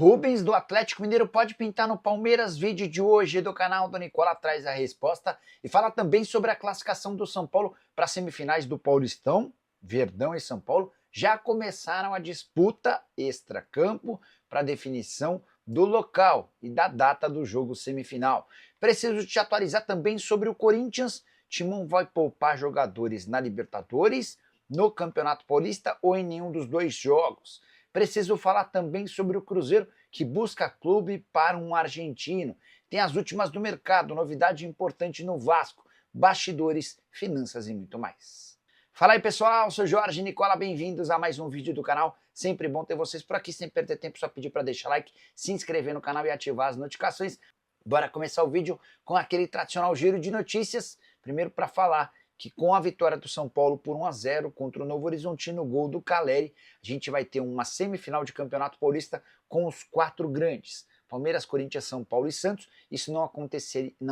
Rubens do Atlético Mineiro pode pintar no Palmeiras? Vídeo de hoje do canal do Nicola traz a resposta e fala também sobre a classificação do São Paulo para as semifinais do Paulistão. Verdão e São Paulo já começaram a disputa extracampo para definição do local e da data do jogo semifinal. Preciso te atualizar também sobre o Corinthians. Timão vai poupar jogadores na Libertadores, no Campeonato Paulista ou em nenhum dos dois jogos. Preciso falar também sobre o Cruzeiro, que busca clube para um argentino. Tem as últimas do mercado, novidade importante no Vasco, bastidores, finanças e muito mais. Fala aí pessoal, sou Jorge Nicola, bem-vindos a mais um vídeo do canal. Sempre bom ter vocês por aqui, sem perder tempo, só pedir para deixar like, se inscrever no canal e ativar as notificações. Bora começar o vídeo com aquele tradicional giro de notícias. Primeiro para falar que com a vitória do São Paulo por 1-0 contra o Novo Horizontino, gol do Caleri, a gente vai ter uma semifinal de Campeonato Paulista com os quatro grandes. Palmeiras, Corinthians, São Paulo e Santos. Isso não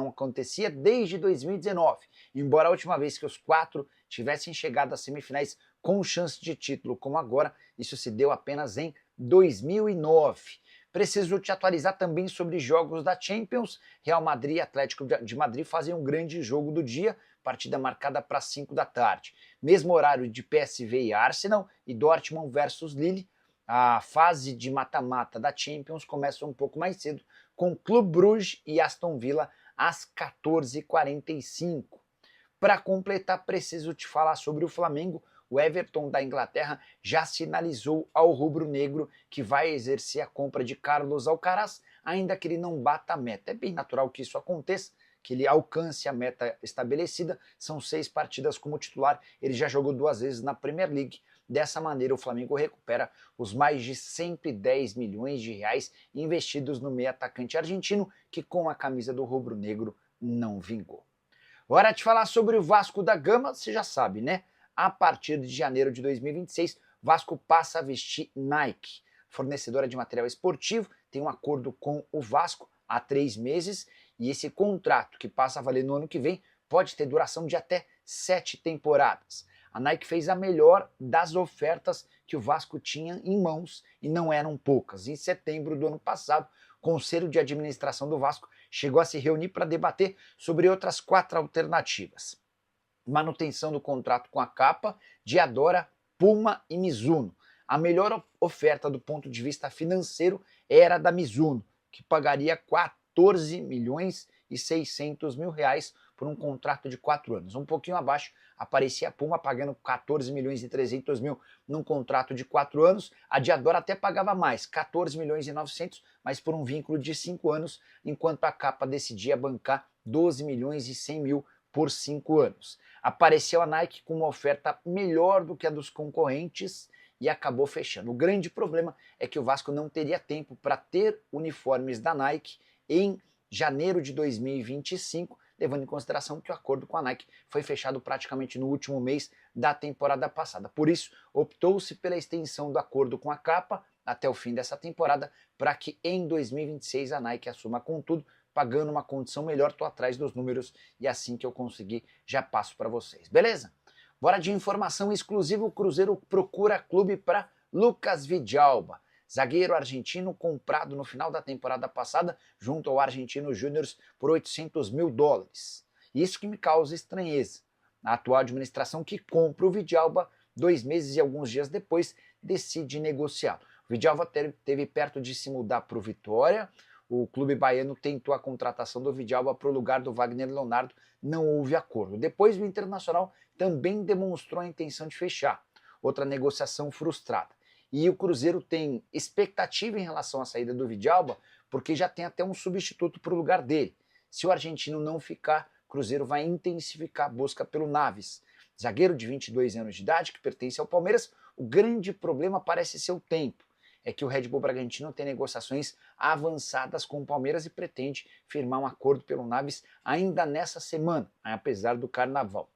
acontecia desde 2019, embora a última vez que os quatro tivessem chegado às semifinais com chance de título, como agora, isso se deu apenas em 2009. Preciso te atualizar também sobre jogos da Champions. Real Madrid e Atlético de Madrid fazem um grande jogo do dia, partida marcada para 5 da tarde. Mesmo horário de PSV e Arsenal e Dortmund versus Lille. A fase de mata-mata da Champions começa um pouco mais cedo, com Clube Brugge e Aston Villa às 14h45. Para completar, preciso te falar sobre o Flamengo. O Everton da Inglaterra já sinalizou ao rubro-negro que vai exercer a compra de Carlos Alcaraz, ainda que ele não bata a meta. É bem natural que isso aconteça, que ele alcance a meta estabelecida. São 6 partidas como titular, ele já jogou 2 vezes na Premier League. Dessa maneira, o Flamengo recupera os mais de 110 milhões de reais investidos no meio atacante argentino, que com a camisa do rubro-negro não vingou. Hora de falar sobre o Vasco da Gama, você já sabe, né? A partir de janeiro de 2026, Vasco passa a vestir Nike. Fornecedora de material esportivo, tem um acordo com o Vasco há 3 meses e esse contrato, que passa a valer no ano que vem, pode ter duração de até 7 temporadas. A Nike fez a melhor das ofertas que o Vasco tinha em mãos e não eram poucas. Em setembro do ano passado, o Conselho de Administração do Vasco chegou a se reunir para debater sobre outras 4 alternativas. Manutenção do contrato com a Capa, Diadora, Puma e Mizuno. A melhor oferta do ponto de vista financeiro era a da Mizuno, que pagaria 14 milhões e 600 mil reais por um contrato de 4 anos. Um pouquinho abaixo aparecia a Puma pagando 14 milhões e 300 mil num contrato de 4 anos. A Diadora até pagava mais, 14 milhões e 900, mas por um vínculo de 5 anos, enquanto a Capa decidia bancar 12 milhões e 100 mil por 5 anos. Apareceu a Nike com uma oferta melhor do que a dos concorrentes e acabou fechando. O grande problema é que o Vasco não teria tempo para ter uniformes da Nike em janeiro de 2025, levando em consideração que o acordo com a Nike foi fechado praticamente no último mês da temporada passada. Por isso, optou-se pela extensão do acordo com a Capa até o fim dessa temporada, para que em 2026 a Nike assuma com tudo, pagando uma condição melhor. Tô atrás dos números e assim que eu conseguir já passo para vocês, beleza? Bora de informação exclusiva. O Cruzeiro procura clube para Lucas Vidalba, zagueiro argentino comprado no final da temporada passada junto ao Argentino Júnior por 800 mil dólares. Isso que me causa estranheza. A atual administração, que compra o Vidalba, 2 meses e alguns dias depois decide negociá-lo. O Vidalba teve perto de se mudar para o Vitória. O clube baiano tentou a contratação do Vidalba para o lugar do Wagner Leonardo, não houve acordo. Depois o Internacional também demonstrou a intenção de fechar, outra negociação frustrada. E o Cruzeiro tem expectativa em relação à saída do Vidalba, porque já tem até um substituto para o lugar dele. Se o argentino não ficar, o Cruzeiro vai intensificar a busca pelo Naves, zagueiro de 22 anos de idade, que pertence ao Palmeiras. O grande problema parece ser o tempo. É que o Red Bull Bragantino tem negociações avançadas com o Palmeiras e pretende firmar um acordo pelo Naves ainda nessa semana, apesar do Carnaval.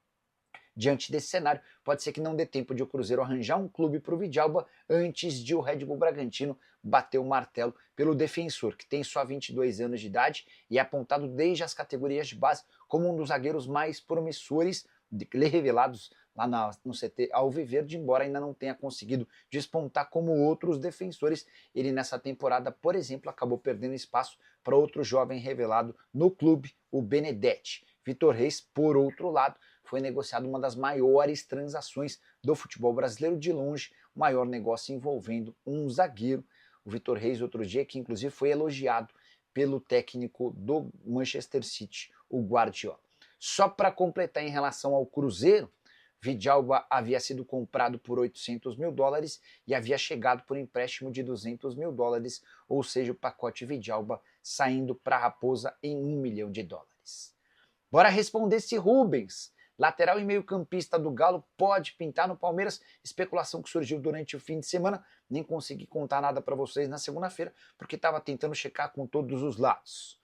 Diante desse cenário, pode ser que não dê tempo de o Cruzeiro arranjar um clube para o Vidalba antes de o Red Bull Bragantino bater o martelo pelo defensor, que tem só 22 anos de idade e é apontado desde as categorias de base como um dos zagueiros mais promissores revelados lá no CT Alviverde, embora ainda não tenha conseguido despontar como outros defensores. Ele nessa temporada, por exemplo, acabou perdendo espaço para outro jovem revelado no clube, o Benedetti. Vitor Reis, por outro lado, foi negociado uma das maiores transações do futebol brasileiro, de longe, o maior negócio envolvendo um zagueiro, o Vitor Reis, outro dia, que inclusive foi elogiado pelo técnico do Manchester City, o Guardiola. Só para completar em relação ao Cruzeiro, Vidalba havia sido comprado por 800 mil dólares e havia chegado por empréstimo de 200 mil dólares, ou seja, o pacote Vidalba saindo para a Raposa em 1 milhão de dólares. Bora responder se Rubens, lateral e meio-campista do Galo, pode pintar no Palmeiras. Especulação que surgiu durante o fim de semana. Nem consegui contar nada para vocês na segunda-feira, porque estava tentando checar com todos os lados.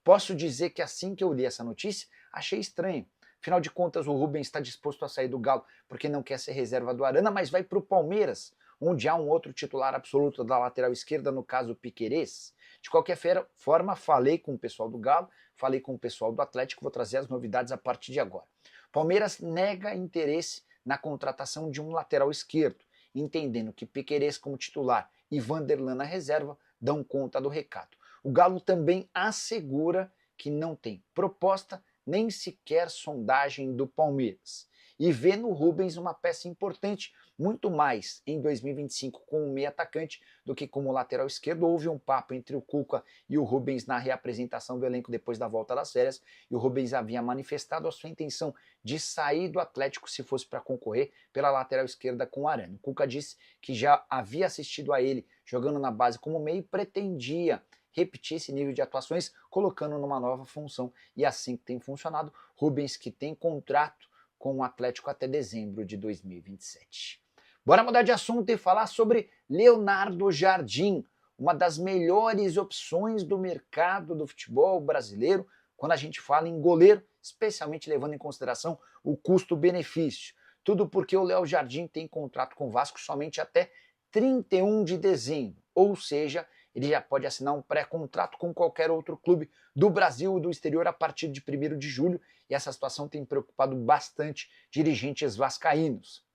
Posso dizer que assim que eu li essa notícia, achei estranho. Afinal de contas, o Rubens está disposto a sair do Galo porque não quer ser reserva do Arana, mas vai para o Palmeiras, onde há um outro titular absoluto da lateral esquerda, no caso o Piquerez. De qualquer forma, falei com o pessoal do Galo, falei com o pessoal do Atlético, vou trazer as novidades a partir de agora. Palmeiras nega interesse na contratação de um lateral esquerdo, entendendo que Piquerez como titular e Vanderlan na reserva dão conta do recado. O Galo também assegura que não tem proposta nem sequer sondagem do Palmeiras, e vê no Rubens uma peça importante, muito mais em 2025 como meio atacante do que como lateral esquerdo. Houve um papo entre o Cuca e o Rubens na reapresentação do elenco depois da volta das férias, e o Rubens havia manifestado a sua intenção de sair do Atlético se fosse para concorrer pela lateral esquerda com o Arana. O Cuca disse que já havia assistido a ele jogando na base como meio e pretendia repetir esse nível de atuações, colocando numa nova função, e assim que tem funcionado. Rubens, que tem contrato com o Atlético até dezembro de 2027. Bora mudar de assunto e falar sobre Leonardo Jardim, uma das melhores opções do mercado do futebol brasileiro, quando a gente fala em goleiro, especialmente levando em consideração o custo-benefício. Tudo porque o Léo Jardim tem contrato com o Vasco somente até 31 de dezembro, ou seja, ele já pode assinar um pré-contrato com qualquer outro clube do Brasil e do exterior a partir de 1º de julho, e essa situação tem preocupado bastante dirigentes vascaínos.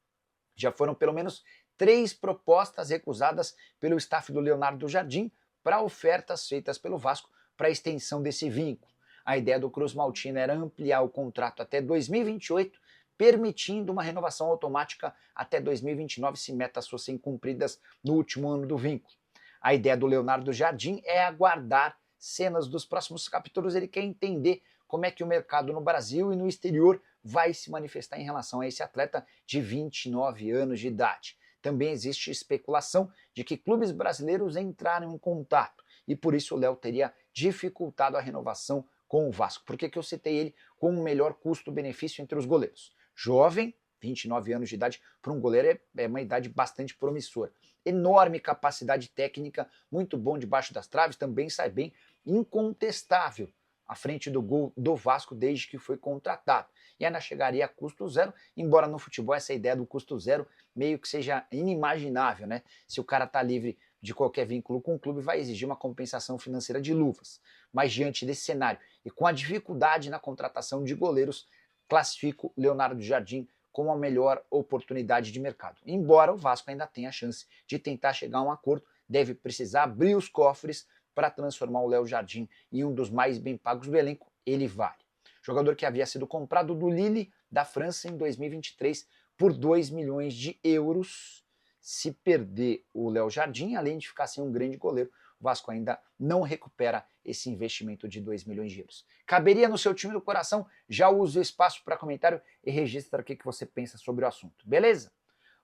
Já foram pelo menos 3 propostas recusadas pelo staff do Leonardo Jardim para ofertas feitas pelo Vasco para a extensão desse vínculo. A ideia do Cruz Maltino era ampliar o contrato até 2028, permitindo uma renovação automática até 2029 se metas fossem cumpridas no último ano do vínculo. A ideia do Leonardo Jardim é aguardar cenas dos próximos capítulos. Ele quer entender como é que o mercado no Brasil e no exterior vai se manifestar em relação a esse atleta de 29 anos de idade. Também existe especulação de que clubes brasileiros entraram em contato e por isso o Léo teria dificultado a renovação com o Vasco. Por que eu citei ele com um melhor custo-benefício entre os goleiros? Jovem, 29 anos de idade, para um goleiro é uma idade bastante promissora. Enorme capacidade técnica, muito bom debaixo das traves, também sai bem, incontestável à frente do gol do Vasco desde que foi contratado. E ainda chegaria a custo zero, embora no futebol essa ideia do custo zero meio que seja inimaginável, né? Se o cara está livre de qualquer vínculo com o clube, vai exigir uma compensação financeira de luvas. Mas diante desse cenário e com a dificuldade na contratação de goleiros, classifico Leonardo Jardim como a melhor oportunidade de mercado. Embora o Vasco ainda tenha a chance de tentar chegar a um acordo, deve precisar abrir os cofres para transformar o Léo Jardim em um dos mais bem pagos do elenco. Ele vale. Jogador que havia sido comprado do Lille da França em 2023 por 2 milhões de euros. Se perder o Léo Jardim, além de ficar sem um grande goleiro, o Vasco ainda não recupera esse investimento de 2 milhões de euros. Caberia no seu time do coração? Já use o espaço para comentário e registra o que você pensa sobre o assunto, beleza?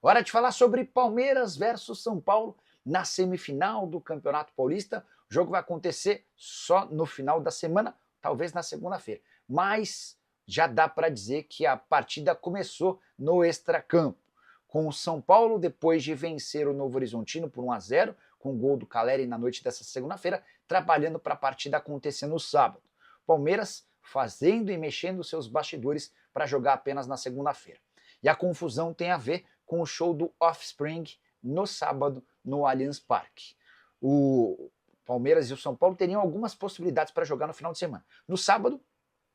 Hora de falar sobre Palmeiras versus São Paulo na semifinal do Campeonato Paulista. O jogo vai acontecer só no final da semana, talvez na segunda-feira. Mas já dá para dizer que a partida começou no extracampo, com o São Paulo, depois de vencer o Novo Horizontino por 1-0, com o gol do Caleri na noite dessa segunda-feira, trabalhando para a partida acontecer no sábado. Palmeiras fazendo e mexendo seus bastidores para jogar apenas na segunda-feira. E a confusão tem a ver com o show do Offspring no sábado no Allianz Parque. O Palmeiras e o São Paulo teriam algumas possibilidades para jogar no final de semana. No sábado,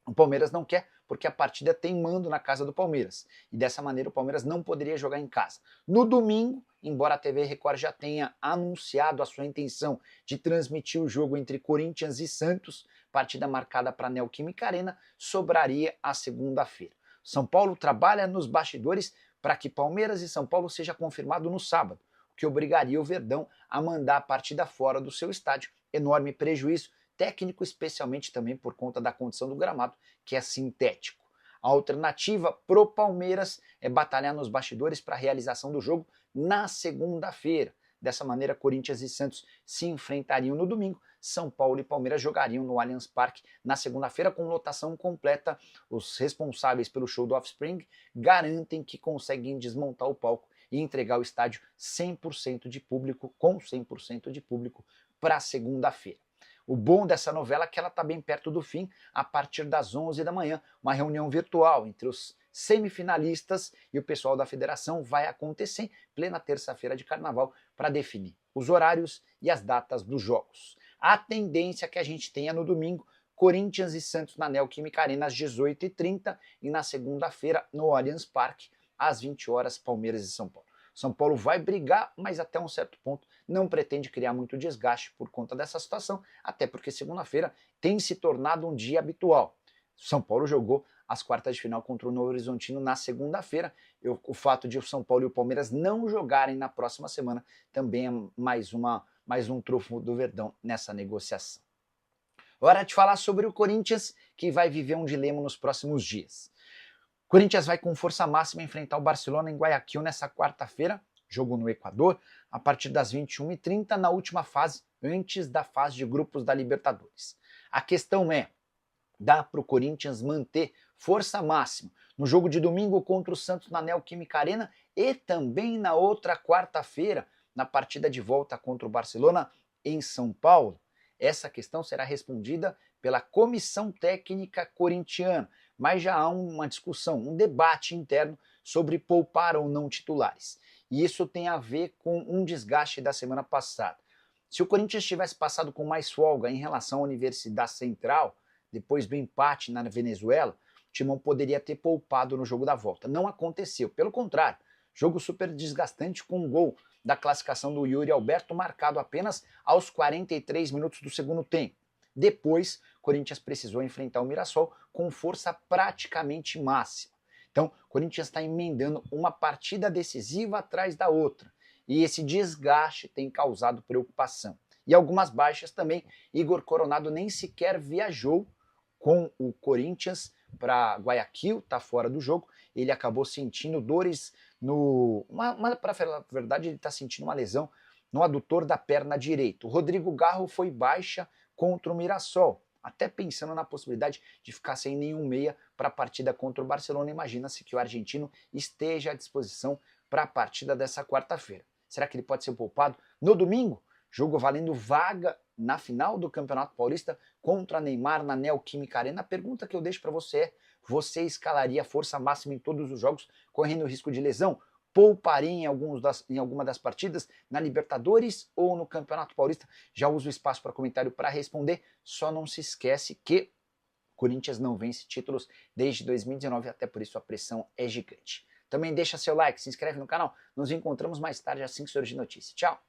O Palmeiras não quer porque a partida tem mando na casa do Palmeiras. E dessa maneira o Palmeiras não poderia jogar em casa. No domingo, embora a TV Record já tenha anunciado a sua intenção de transmitir o jogo entre Corinthians e Santos, partida marcada para a Neoquímica Arena, sobraria a segunda-feira. São Paulo trabalha nos bastidores para que Palmeiras e São Paulo seja confirmado no sábado, o que obrigaria o Verdão a mandar a partida fora do seu estádio. Enorme prejuízo técnico, especialmente também por conta da condição do gramado, que é sintético. A alternativa pro Palmeiras é batalhar nos bastidores para a realização do jogo na segunda-feira. Dessa maneira, Corinthians e Santos se enfrentariam no domingo, São Paulo e Palmeiras jogariam no Allianz Parque na segunda-feira com lotação completa. Os responsáveis pelo show do Offspring garantem que conseguem desmontar o palco e entregar o estádio 100% de público, com 100% de público, para segunda-feira. O bom dessa novela é que ela está bem perto do fim, a partir das 11 da manhã, uma reunião virtual entre os semifinalistas e o pessoal da federação vai acontecer em plena terça-feira de carnaval para definir os horários e as datas dos jogos. A tendência que a gente tenha no domingo, Corinthians e Santos na Neoquímica Arena às 18h30 e na segunda-feira no Allianz Parque às 20 horas, Palmeiras e São Paulo. São Paulo vai brigar, mas até um certo ponto não pretende criar muito desgaste por conta dessa situação, até porque segunda-feira tem se tornado um dia habitual. São Paulo jogou as quartas de final contra o Novo Horizontino na segunda-feira. O fato de o São Paulo e o Palmeiras não jogarem na próxima semana também é mais um trunfo do Verdão nessa negociação. Hora de falar sobre o Corinthians, que vai viver um dilema nos próximos dias. Corinthians vai com força máxima enfrentar o Barcelona em Guayaquil nessa quarta-feira, jogo no Equador, a partir das 21h30 na última fase, antes da fase de grupos da Libertadores. A questão é, dá para o Corinthians manter força máxima no jogo de domingo contra o Santos na Neoquímica Arena e também na outra quarta-feira, na partida de volta contra o Barcelona em São Paulo? Essa questão será respondida pela comissão técnica corintiana, mas já há uma discussão, um debate interno sobre poupar ou não titulares. E isso tem a ver com um desgaste da semana passada. Se o Corinthians tivesse passado com mais folga em relação à Universidade Central, depois do empate na Venezuela, o Timão poderia ter poupado no jogo da volta. Não aconteceu, pelo contrário, jogo super desgastante com um gol da classificação do Yuri Alberto marcado apenas aos 43 minutos do segundo tempo. Depois, Corinthians precisou enfrentar o Mirassol com força praticamente máxima. Então, o Corinthians está emendando uma partida decisiva atrás da outra. E esse desgaste tem causado preocupação. E algumas baixas também. Igor Coronado nem sequer viajou com o Corinthians para Guayaquil, está fora do jogo. Ele acabou sentindo dores no... Para falar a verdade, ele está sentindo uma lesão no adutor da perna direita. O Rodrigo Garro foi baixa contra o Mirassol, até pensando na possibilidade de ficar sem nenhum meia para a partida contra o Barcelona. Imagina-se que o argentino esteja à disposição para a partida dessa quarta-feira. Será que ele pode ser poupado no domingo? Jogo valendo vaga na final do Campeonato Paulista contra Neymar na Neoquímica Arena. A pergunta que eu deixo para você é: você escalaria a força máxima em todos os jogos, correndo o risco de lesão? Pouparia em alguma das partidas, na Libertadores ou no Campeonato Paulista? Já uso o espaço para comentário para responder. Só não se esquece que Corinthians não vence títulos desde 2019, até por isso a pressão é gigante. Também deixa seu like, se inscreve no canal. Nos encontramos mais tarde assim que surgir notícia. Tchau!